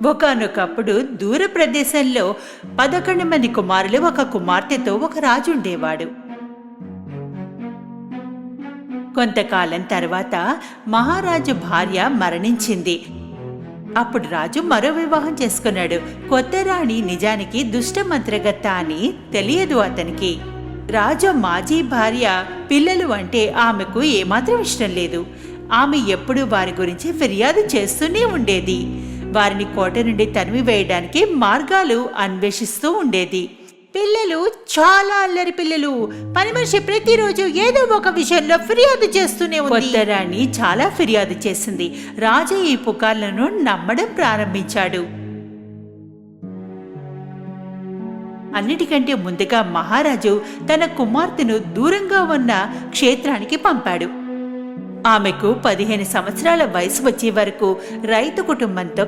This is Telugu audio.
ఒకానొకప్పుడు దూర ప్రదేశంలో 11 మంది కుమారులు ఒక కుమార్తెతో ఒక రాజు ఉండేవాడు. కొంతకాలం తర్వాత మహారాజు భార్య మరణించింది. అప్పుడు రాజు మరో వివాహం చేసుకున్నాడు. కొత్త రాణి నిజానికి దుష్ట మంత్రగత్త అని తెలియదు అతనికి. రాజు మాజీ భార్య పిల్లలు అంటే ఆమెకు ఏమాత్రం ఇష్టం లేదు. ఆమె ఎప్పుడూ వారి గురించి ఫిర్యాదు చేస్తూనే ఉండేది. వారిని కోట నుండి తరిమి వేయడానికి మార్గాలు అన్వేషిస్తూ ఉండేది. పిల్లలు చాలా అల్లరి పిల్లలు. పని మనిషి ప్రతిరోజు ఏదో ఒక విషయంలో ఫిర్యాదు చేస్తూనే ఉంది. కొత్త రాణి చాలా ఫిర్యాదు చేసింది. రాజు ఈ పుకార్లను నమ్మడం ప్రారంభించాడు. అన్నిటికంటే ముందుగా మహారాజు తన కుమార్తెను దూరంగా ఉన్న క్షేత్రానికి పంపాడు. ఆమెకు 15 సంవత్సరాల వయసు వచ్చే వరకు రైతు కుటుంబంతో